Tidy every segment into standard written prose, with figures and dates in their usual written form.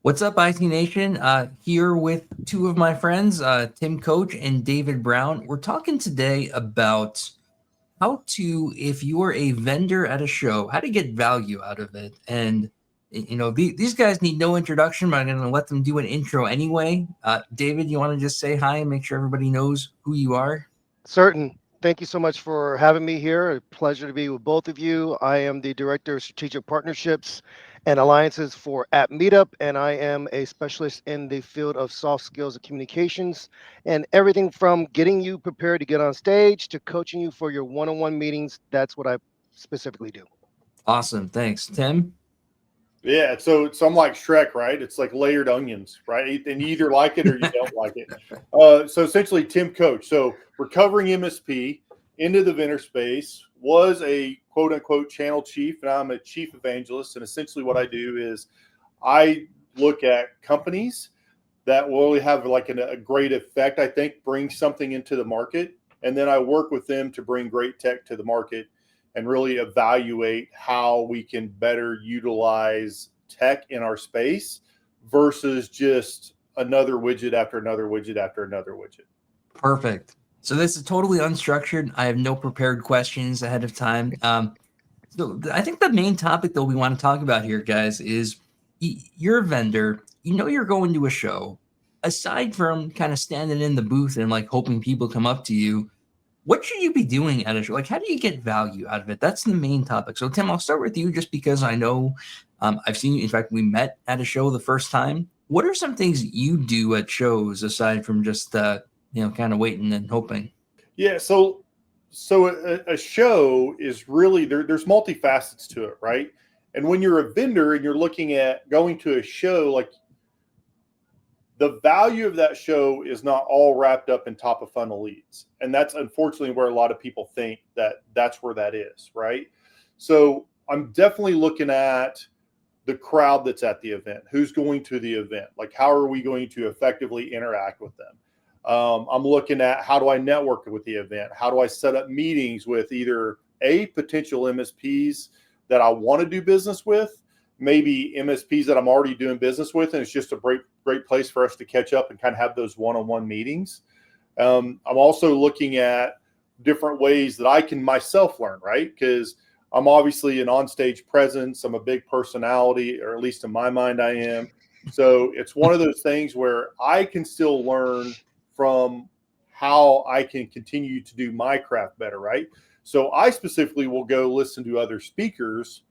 What's up, IT Nation? Here with two of my friends, Tim Coach and David Brown. We're talking today about how to, if you're a vendor at a show, how to get value out of it. And, these guys need no introduction, but I'm going to let them do an intro anyway. David, you want to just say hi and make sure everybody knows who you are? Certain. Thank you so much for having me here. A pleasure to be with both of you. I am the Director of Strategic Partnerships and Alliances for App Meetup, and I am a specialist in the field of soft skills and communications and everything from getting you prepared to get on stage to coaching you for your one on one meetings. That's what I specifically do. Awesome. Thanks. Tim? Yeah, so I'm like Shrek, right? It's like layered onions, right? And you either like it or you don't like it. So essentially, Tim Coach. So recovering MSP into the vendor space, was a quote unquote channel chief, and I'm a chief evangelist. And essentially, what I do is I look at companies that will really have like a great effect. I think bring something into the market, and then I work with them to bring great tech to the market and really evaluate how we can better utilize tech in our space versus just another widget after another widget after another widget. Perfect. So this is totally unstructured. I have no prepared questions ahead of time. So I think the main topic that we want to talk about here, guys, is you're a vendor. You know you're going to a show. Aside from kind of standing in the booth and like hoping people come up to you, what should you be doing at a show? Like, how do you get value out of it? That's the main topic. So Tim, I'll start with you just because I know I've seen you. In fact, we met at a show the first time. What are some things you do at shows aside from just kind of waiting and hoping? Yeah, so a show is really there's multifacets to it, right? And when you're a vendor and you're looking at going to a show, like the value of that show is not all wrapped up in top of funnel leads. And that's unfortunately where a lot of people think that that's where that is, right? So I'm definitely looking at the crowd that's at the event, who's going to the event, like how are we going to effectively interact with them. I'm looking at how do I network with the event, how do I set up meetings with either potential MSPs that I want to do business with, maybe MSPs that I'm already doing business with, and it's just a great place for us to catch up and kind of have those one-on-one meetings. I'm also looking at different ways that I can myself learn, right? Because I'm obviously an onstage presence. I'm a big personality, or at least in my mind, I am. So it's one of those things where I can still learn from how I can continue to do my craft better, right? So I specifically will go listen to other speakers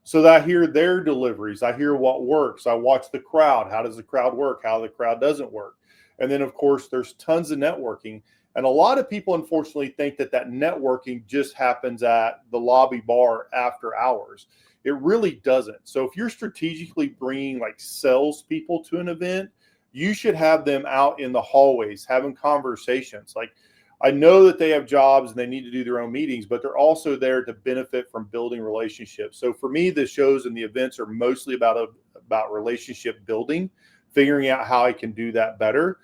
so that I hear their deliveries. I hear what works. I watch the crowd. How does the crowd work? How the crowd doesn't work. And then, of course, there's tons of networking. And a lot of people, unfortunately, think that networking just happens at the lobby bar after hours. It really doesn't. So if you're strategically bringing like salespeople to an event, you should have them out in the hallways having conversations. Like, I know that they have jobs and they need to do their own meetings, but they're also there to benefit from building relationships. So for me, the shows and the events are mostly about relationship building, figuring out how I can do that better,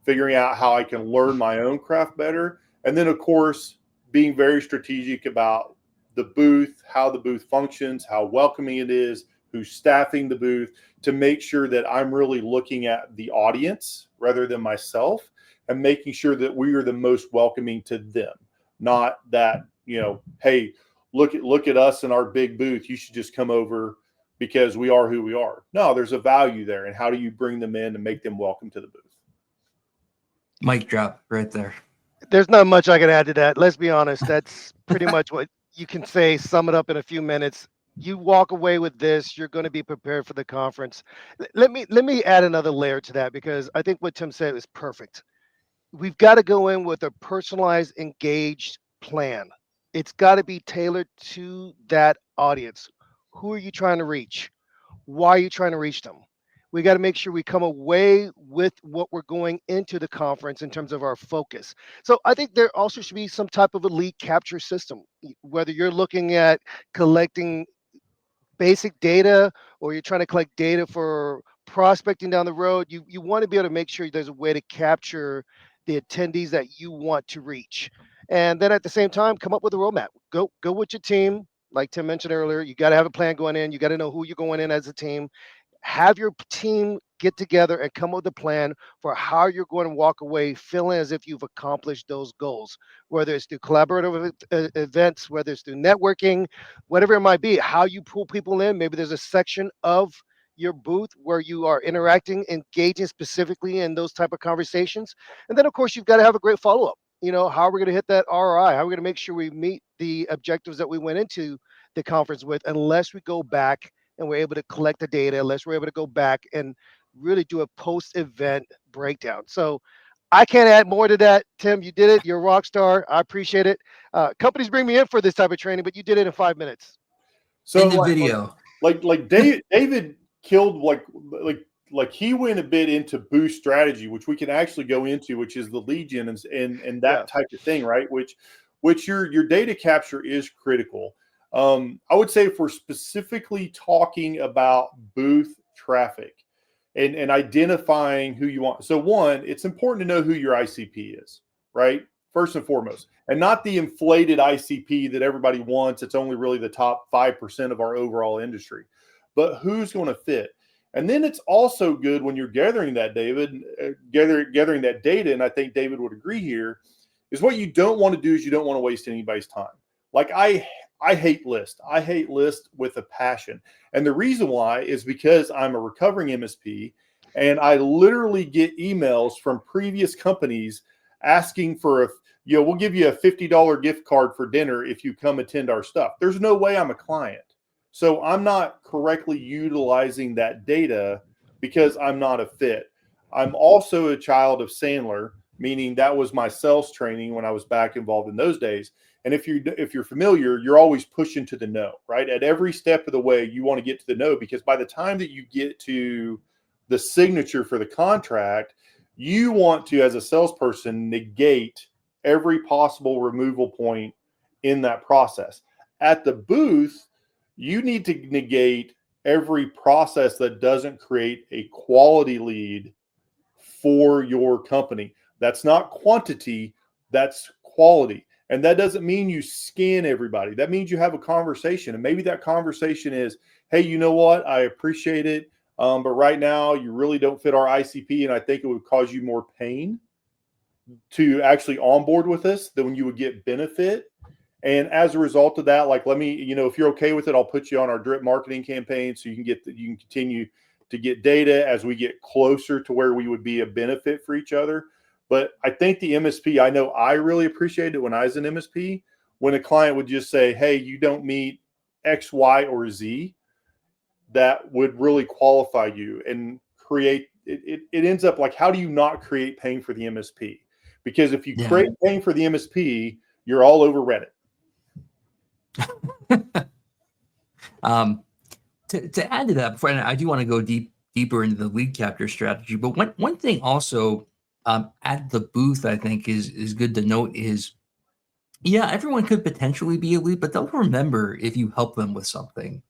figuring out how I can learn my own craft better, and then of course being very strategic about the booth, how the booth functions, how welcoming it is, who's staffing the booth, to make sure that I'm really looking at the audience rather than myself, and making sure that we are the most welcoming to them. Not that, hey, look at us in our big booth. You should just come over because we are who we are. No, there's a value there. And how do you bring them in and make them welcome to the booth? Mic drop right there. There's not much I can add to that. Let's be honest. That's pretty much what you can say, sum it up in a few minutes. You walk away with this, you're going to be prepared for the conference. Let me add another layer to that, because I think what Tim said is perfect. We've got to go in with a personalized, engaged plan. It's got to be tailored to that audience. Who are you trying to reach? Why are you trying to reach them? We got to make sure we come away with what we're going into the conference in terms of our focus. So I think there also should be some type of a lead capture system, whether you're looking at collecting basic data or you're trying to collect data for prospecting down the road. You want to be able to make sure there's a way to capture the attendees that you want to reach. And then at the same time, come up with a roadmap. Go with your team. Like Tim mentioned earlier, you got to have a plan going in. You got to know who you're going in as a team. have your team get together and come up with a plan for how you're going to walk away feeling as if you've accomplished those goals, whether it's through collaborative events, whether it's through networking, whatever it might be, how you pull people in. Maybe there's a section of your booth where you are interacting, engaging specifically in those type of conversations. And then of course you've got to have a great follow-up. How are we going to hit that ROI? How are we going to make sure we meet the objectives that we went into the conference with, unless we go back and we're able to collect the data, unless we're able to go back and really do a post-event breakdown. So I can't add more to that. Tim, you did it. You're a rock star. I appreciate it. Companies bring me in for this type of training, but you did it in 5 minutes. So in the video, like David killed like he went a bit into boost strategy, which we can actually go into, which is the lead gen and that type of thing, right? Which your data capture is critical. I would say if we're specifically talking about booth traffic and identifying who you want. So one, it's important to know who your ICP is, right? First and foremost, and not the inflated ICP that everybody wants. It's only really the top 5% of our overall industry, but who's going to fit. And then it's also good when you're gathering that, gathering that data. And I think David would agree here is what you don't want to do is you don't want to waste anybody's time. Like I hate lists. I hate lists with a passion. And the reason why is because I'm a recovering MSP and I literally get emails from previous companies asking for we'll give you a $50 gift card for dinner if you come attend our stuff. There's no way I'm a client. So I'm not correctly utilizing that data because I'm not a fit. I'm also a child of Sandler, meaning that was my sales training when I was back involved in those days. And if you're familiar, you're always pushing to the no, right? At every step of the way, you want to get to the no, because by the time that you get to the signature for the contract, you want to, as a salesperson, negate every possible removal point in that process. At the booth, you need to negate every process that doesn't create a quality lead for your company. That's not quantity, that's quality. And that doesn't mean you scan everybody. That means you have a conversation. And maybe that conversation is, hey, you know what? I appreciate it. But right now you really don't fit our ICP. And I think it would cause you more pain to actually onboard with us than when you would get benefit. And as a result of that, like, let me, if you're okay with it, I'll put you on our drip marketing campaign so you can continue to get data as we get closer to where we would be a benefit for each other. But I think the MSP, I know I really appreciated it when I was an MSP, when a client would just say, hey, you don't meet X, Y, or Z, that would really qualify you and create, it ends up like, how do you not create pain for the MSP? Because if you create pain for the MSP, you're all over Reddit. To add to that, before, and I do want to go deeper into the lead capture strategy, but one thing also at the booth I think is good to note is, everyone could potentially be a lead, but they'll remember if you help them with something,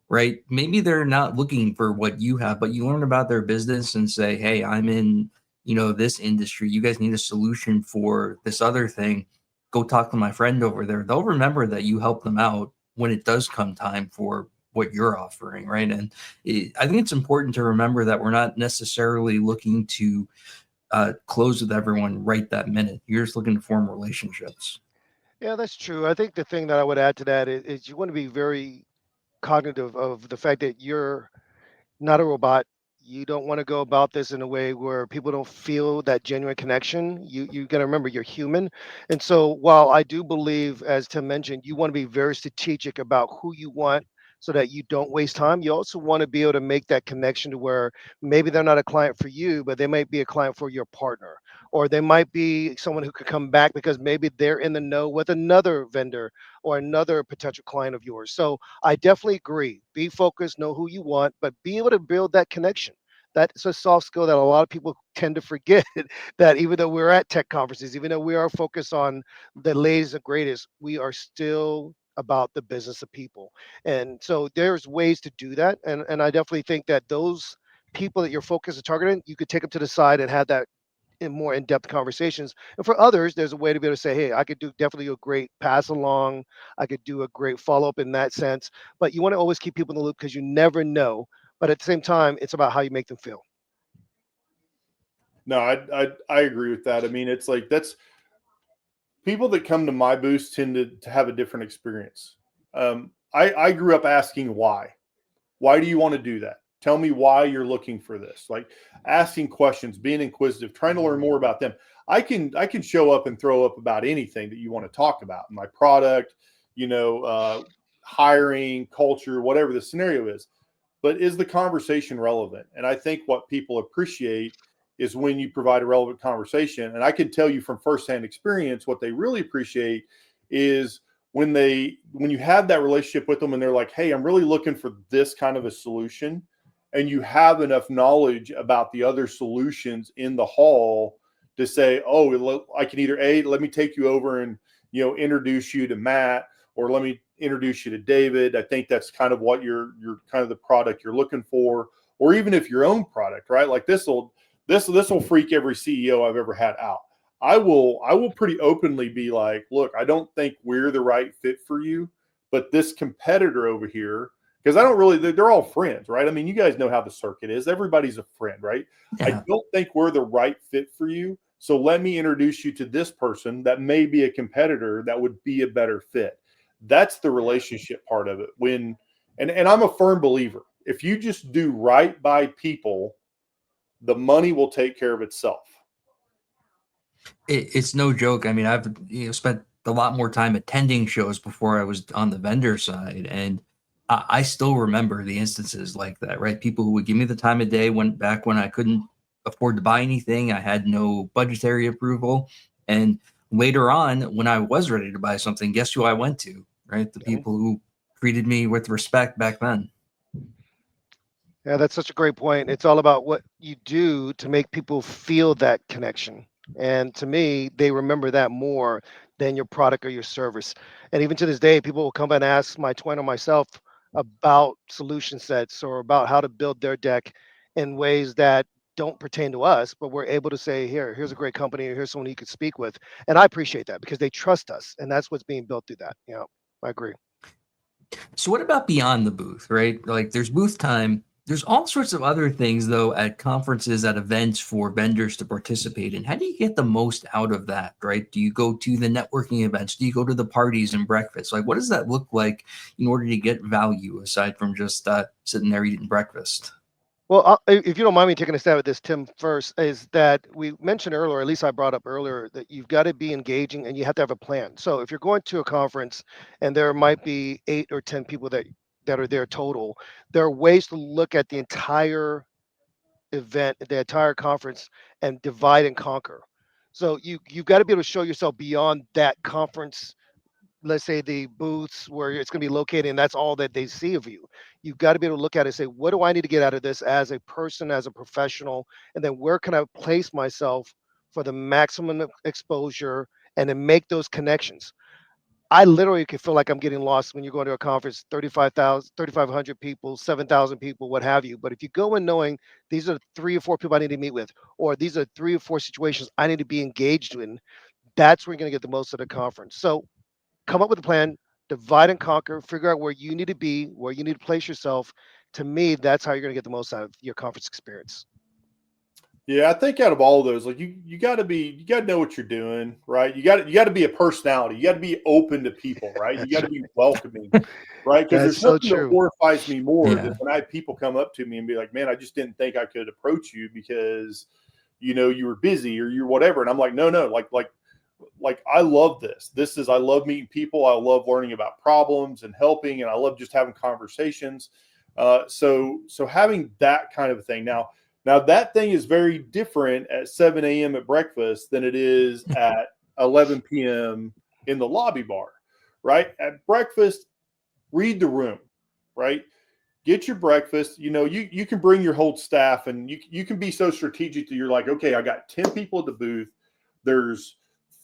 right? Maybe they're not looking for what you have, but you learn about their business and say, hey, I'm in this industry. You guys need a solution for this other thing. Go talk to my friend over there. They'll remember that you help them out when it does come time for what you're offering, right? And I think it's important to remember that we're not necessarily looking to close with everyone right that minute. You're just looking to form relationships. Yeah, that's true. I think the thing that I would add to that is you want to be very cognitive of the fact that you're not a robot. You don't want to go about this in a way where people don't feel that genuine connection. You got to remember you're human. And so while I do believe, as Tim mentioned, you want to be very strategic about who you want so that you don't waste time. You also want to be able to make that connection to where maybe they're not a client for you, but they might be a client for your partner, or they might be someone who could come back because maybe they're in the know with another vendor or another potential client of yours. So I definitely agree. Be focused, know who you want, but be able to build that connection. That's a soft skill that a lot of people tend to forget, that even though we're at tech conferences, even though we are focused on the latest and greatest, we are still about the business of people. And so there's ways to do that. And I definitely think that those people that you're focused on targeting, you could take them to the side and have that in more in-depth conversations. And for others, there's a way to be able to say, hey, I could do definitely a great pass along. I could do a great follow-up in that sense. But you want to always keep people in the loop because you never know. but at the same time, it's about how you make them feel. No, I agree with that. I mean, it's like that's people that come to my booths tend to have a different experience. I grew up asking why. Why do you want to do that? Tell me why you're looking for this. Like asking questions, being inquisitive, trying to learn more about them. I can show up and throw up about anything that you want to talk about. My product, hiring, culture, whatever the scenario is. But is the conversation relevant? And I think what people appreciate is when you provide a relevant conversation. And I can tell you from firsthand experience, what they really appreciate is when you have that relationship with them and they're like, hey, I'm really looking for this kind of a solution. And you have enough knowledge about the other solutions in the hall to say, oh, I can either let me take you over and, introduce you to Matt, or let me introduce you to David. I think that's kind of what you're kind of the product you're looking for, or even if your own product, right? Like this will freak every CEO I've ever had out. I will pretty openly be like, look, I don't think we're the right fit for you, but this competitor over here, because they're all friends, right? I mean, you guys know how the circuit is. Everybody's a friend, right? Yeah. I don't think we're the right fit for you. So let me introduce you to this person that may be a competitor that would be a better fit. That's the relationship part of it. And I'm a firm believer. If you just do right by people, the money will take care of itself. It's no joke. I mean, I've spent a lot more time attending shows before I was on the vendor side, and I still remember the instances like that, right? People who would give me the time of day back when I couldn't afford to buy anything, I had no budgetary approval, and later on, when I was ready to buy something, guess who I went to, right? The people who treated me with respect back then. Yeah, that's such a great point. It's all about what you do to make people feel that connection. And to me, they remember that more than your product or your service. And even to this day, people will come and ask my twin or myself about solution sets or about how to build their deck in ways that don't pertain to us, but we're able to say, here's a great company, or here's someone you could speak with. And I appreciate that because they trust us. And that's what's being built through that. I agree. So what about beyond the booth, right? Like there's booth time. There's all sorts of other things though at conferences, at events for vendors to participate in. How do you get the most out of that, right? Do you go to the networking events? Do you go to the parties and breakfast? Like what does that look like in order to get value aside from just sitting there eating breakfast? Well, if you don't mind me taking a stab at this, Tim, first, is that we mentioned earlier, at least I brought up earlier, that you've got to be engaging and you have to have a plan. So if you're going to a conference and there might be 8 or 10 people that are there total, there are ways to look at the entire event, the entire conference, and divide and conquer. So you've got to be able to show yourself beyond that conference, let's say the booths where it's going to be located and that's all that they see of you. You've got to be able to look at it and say, what do I need to get out of this as a person, as a professional? And then where can I place myself for the maximum exposure and then make those connections? I literally can feel like I'm getting lost when you're going to a conference, 3,500 people, 7,000 people, what have you. But if you go in knowing these are 3 or 4 people I need to meet with, or these are 3 or 4 situations I need to be engaged in, that's where you're going to get the most of the conference. So come up with a plan, divide and conquer, figure out where you need to be, where you need to place yourself. To me, that's how you're going to get the most out of your conference experience. Yeah, I think out of all of those, like you got to know what you're doing, right? You got to be a personality. You got to be open to people, right? You got to be welcoming, right? Because there's so nothing that true. horrifies me more Yeah. than when I have people come up to me and be like, "Man, I just didn't think I could approach you because, you were busy or you're whatever." And I'm like, "No, like I love this. I love meeting people. I love learning about problems and helping, and I love just having conversations. So having that kind of a thing now that thing is very different at 7 a.m. at breakfast than it is at 11 p.m. in the lobby bar, right? At breakfast, read the room, right? Get your breakfast. You can bring your whole staff, and you can be so strategic that you're like, okay, I got 10 people at the booth. There's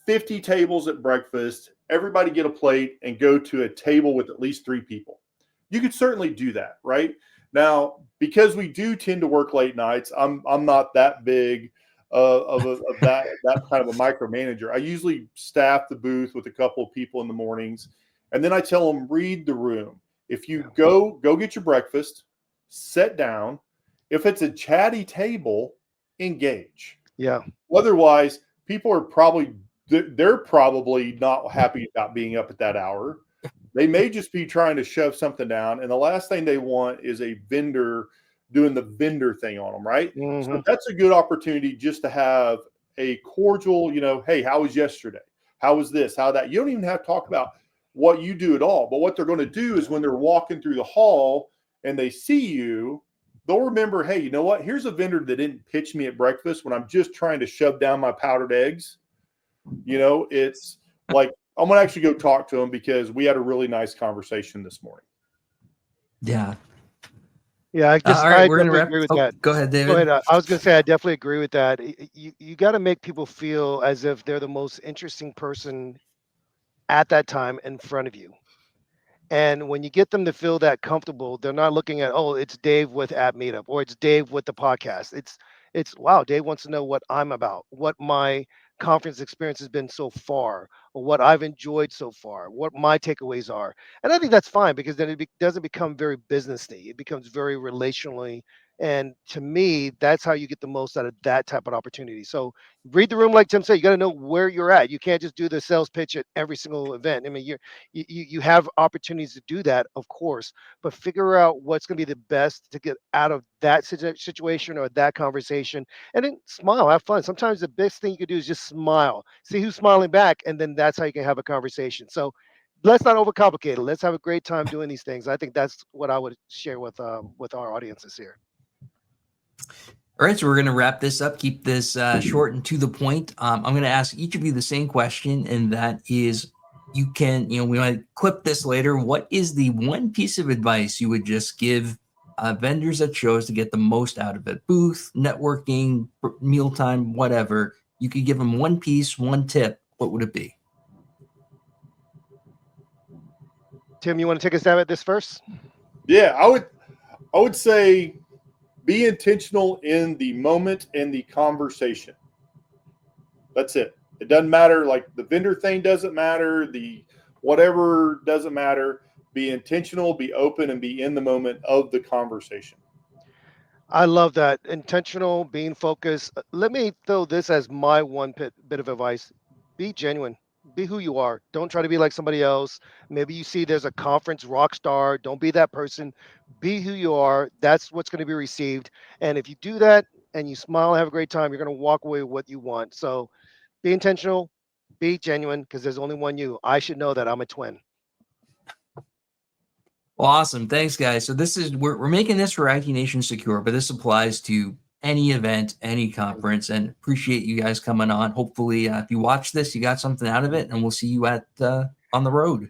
50 tables at breakfast. Everybody get a plate and go to a table with at least 3 people. You could certainly do that, right? Now, because we do tend to work late nights, I'm not that big of that kind of a micromanager. I usually staff the booth with a couple of people in the mornings, and then I tell them read the room. If you go get your breakfast, sit down. If it's a chatty table, engage. Yeah. Otherwise, people are probably they're probably not happy about being up at that hour. They may just be trying to shove something down, and the last thing they want is a vendor doing the vendor thing on them, right? Mm-hmm. So that's a good opportunity just to have a cordial, hey, how was yesterday? How was this? How that? You don't even have to talk about what you do at all. But what they're going to do is when they're walking through the hall and they see you, they'll remember, hey, you know what? Here's a vendor that didn't pitch me at breakfast when I'm just trying to shove down my powdered eggs. It's like, I'm going to actually go talk to him because we had a really nice conversation this morning. Yeah. Yeah, All right, we're definitely gonna wrap. agree with Oh, that. go ahead, David. Go ahead. I was going to say I definitely agree with that. You got to make people feel as if they're the most interesting person at that time in front of you. And when you get them to feel that comfortable, they're not looking at, oh, it's Dave with App Meetup or it's Dave with the podcast. It's wow, Dave wants to know what I'm about, what my conference experience has been so far, or what I've enjoyed so far, what my takeaways are. And I think that's fine because then doesn't become very businessy. It becomes very relationally. And to me, that's how you get the most out of that type of opportunity. So read the room, like Tim said. You got to know where you're at. You can't just do the sales pitch at every single event. I mean, you have opportunities to do that, of course, but figure out what's going to be the best to get out of that situation or that conversation, and then smile, have fun. Sometimes the best thing you can do is just smile, see who's smiling back, and then that's how you can have a conversation. So let's not overcomplicate it. Let's have a great time doing these things. I think that's what I would share with our audiences here. All right, so we're going to wrap this up, keep this short and to the point. I'm going to ask each of you the same question, and that is, you can, we might clip this later. What is the one piece of advice you would just give vendors at shows to get the most out of it? Booth, networking, mealtime, whatever. You could give them one piece, one tip. What would it be? Tim, you want to take a stab at this first? Yeah, I would say be intentional in the moment and the conversation. That's it. It doesn't matter. Like the vendor thing doesn't matter. The whatever doesn't matter. Be intentional, be open, and be in the moment of the conversation. I love that. Intentional, being focused. Let me throw this as my one bit of advice. Be genuine. Be who you are. Don't try to be like somebody else. Maybe you see there's a conference rock star. Don't be that person. Be who you are. That's what's going to be received. And if you do that and you smile and have a great time, you're going to walk away with what you want. So be intentional, be genuine, because there's only one you. I should know that I'm a twin. Well, awesome. Thanks, guys. So this is, we're making this for IT Nation Secure, but this applies to any event, any conference, and appreciate you guys coming on. Hopefully, if you watch this, you got something out of it, and we'll see you on the road.